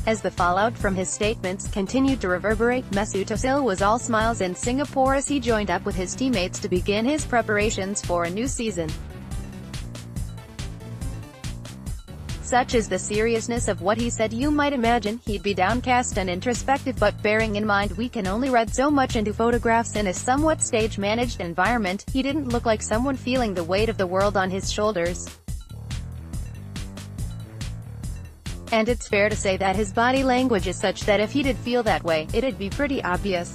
As the fallout from his statements continued to reverberate, Mesut Ozil was all smiles in Singapore as he joined up with his teammates to begin his preparations for a new season. Such is the seriousness of what he said, you might imagine he'd be downcast and introspective, but bearing in mind we can only read so much into photographs in a somewhat stage-managed environment, he didn't look like someone feeling the weight of the world on his shoulders. And it's fair to say that his body language is such that if he did feel that way, it'd be pretty obvious.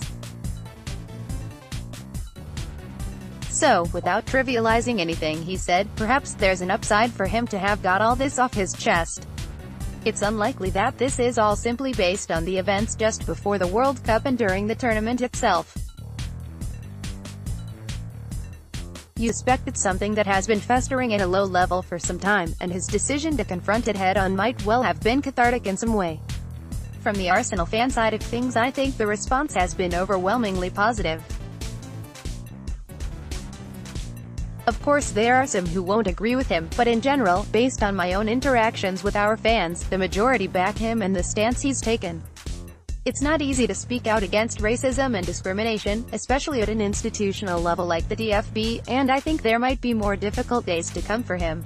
So, without trivializing anything he said, perhaps there's an upside for him to have got all this off his chest. It's unlikely that this is all simply based on the events just before the World Cup and during the tournament itself. You suspect it's something that has been festering at a low level for some time, and his decision to confront it head-on might well have been cathartic in some way. From the Arsenal fan side of things, I think the response has been overwhelmingly positive. Of course there are some who won't agree with him, but in general, based on my own interactions with our fans, the majority back him and the stance he's taken. It's not easy to speak out against racism and discrimination, especially at an institutional level like the DFB, and I think there might be more difficult days to come for him.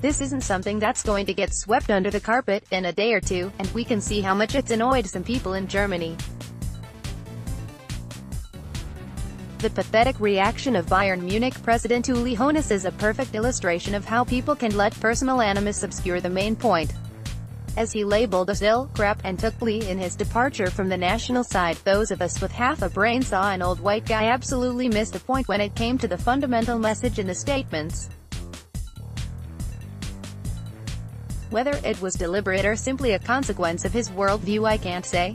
This isn't something that's going to get swept under the carpet in a day or two, and we can see how much it's annoyed some people in Germany. The pathetic reaction of Bayern Munich president Uli Hoeneß is a perfect illustration of how people can let personal animus obscure the main point. As he labeled Ozil "crap" and took glee in his departure from the national side, those of us with half a brain saw an old white guy absolutely miss the point when it came to the fundamental message in the statements. Whether it was deliberate or simply a consequence of his worldview, I can't say.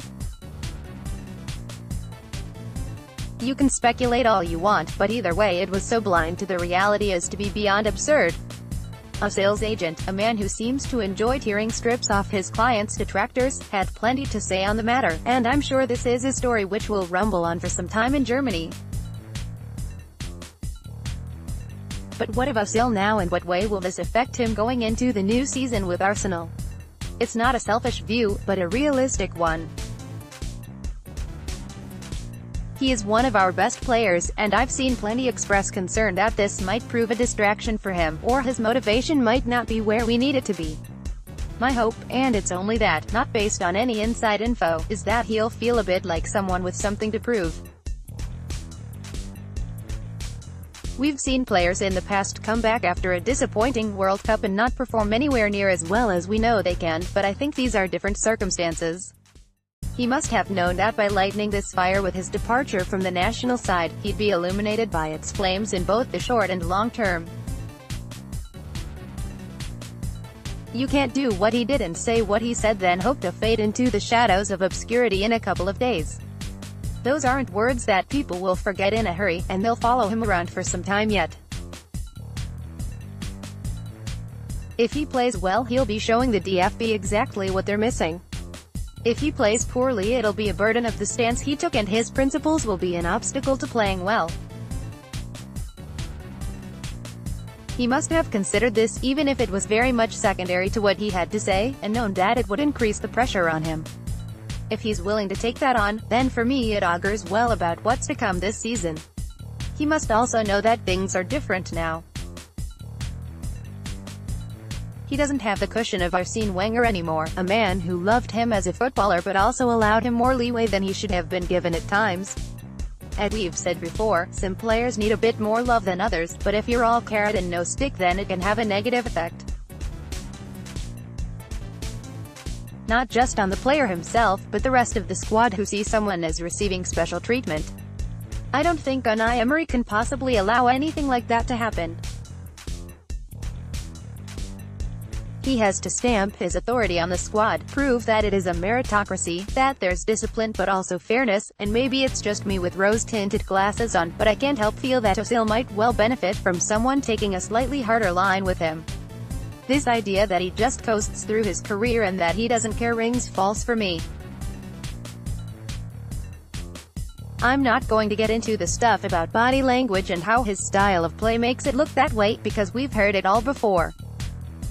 You can speculate all you want, but either way it was so blind to the reality as to be beyond absurd. Ozil's agent, a man who seems to enjoy tearing strips off his clients' detractors, had plenty to say on the matter, and I'm sure this is a story which will rumble on for some time in Germany. But what of Ozil now, and what way will this affect him going into the new season with Arsenal? It's not a selfish view, but a realistic one. He is one of our best players, and I've seen plenty express concern that this might prove a distraction for him, or his motivation might not be where we need it to be. My hope, and it's only that, not based on any inside info, is that he'll feel a bit like someone with something to prove. We've seen players in the past come back after a disappointing World Cup and not perform anywhere near as well as we know they can, but I think these are different circumstances. He must have known that by lighting this fire with his departure from the national side, he'd be illuminated by its flames in both the short and long term. You can't do what he did and say what he said then hope to fade into the shadows of obscurity in a couple of days. Those aren't words that people will forget in a hurry, and they'll follow him around for some time yet. If he plays well, he'll be showing the DFB exactly what they're missing. If he plays poorly, it'll be a burden of the stance he took, and his principles will be an obstacle to playing well. He must have considered this, even if it was very much secondary to what he had to say, and known that it would increase the pressure on him. If he's willing to take that on, then for me it augurs well about what's to come this season. He must also know that things are different now. He doesn't have the cushion of Arsene Wenger anymore, a man who loved him as a footballer but also allowed him more leeway than he should have been given at times. As we've said before, some players need a bit more love than others, but if you're all carrot and no stick, then it can have a negative effect. Not just on the player himself, but the rest of the squad who see someone as receiving special treatment. I don't think Unai Emery can possibly allow anything like that to happen. He has to stamp his authority on the squad, prove that it is a meritocracy, that there's discipline but also fairness, and maybe it's just me with rose-tinted glasses on, but I can't help feel that Ozil might well benefit from someone taking a slightly harder line with him. This idea that he just coasts through his career and that he doesn't care rings false for me. I'm not going to get into the stuff about body language and how his style of play makes it look that way, because we've heard it all before.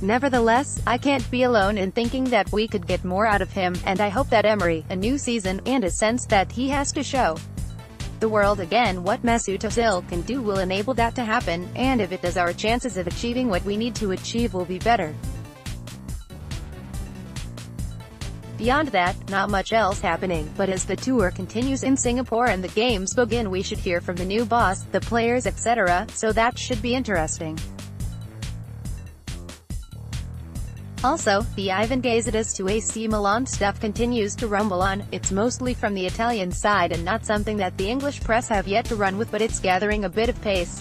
Nevertheless, I can't be alone in thinking that we could get more out of him, and I hope that Emery, a new season, and a sense that he has to show the world again what Mesut Ozil can do will enable that to happen, and if it does, our chances of achieving what we need to achieve will be better. Beyond that, not much else happening, but as the tour continues in Singapore and the games begin, we should hear from the new boss, the players, etc., so that should be interesting. Also, the Ivan Gazidis to AC Milan stuff continues to rumble on. It's mostly from the Italian side and not something that the English press have yet to run with, but it's gathering a bit of pace.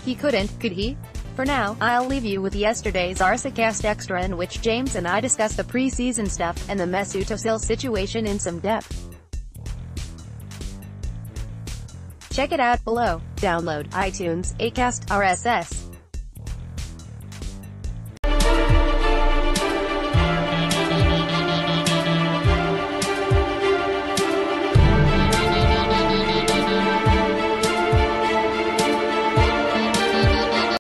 He couldn't, could he? For now, I'll leave you with yesterday's Arsacast Extra, in which James and I discuss the pre-season stuff, and the Mesut Ozil situation in some depth. Check it out below. Download iTunes, Acast, RSS.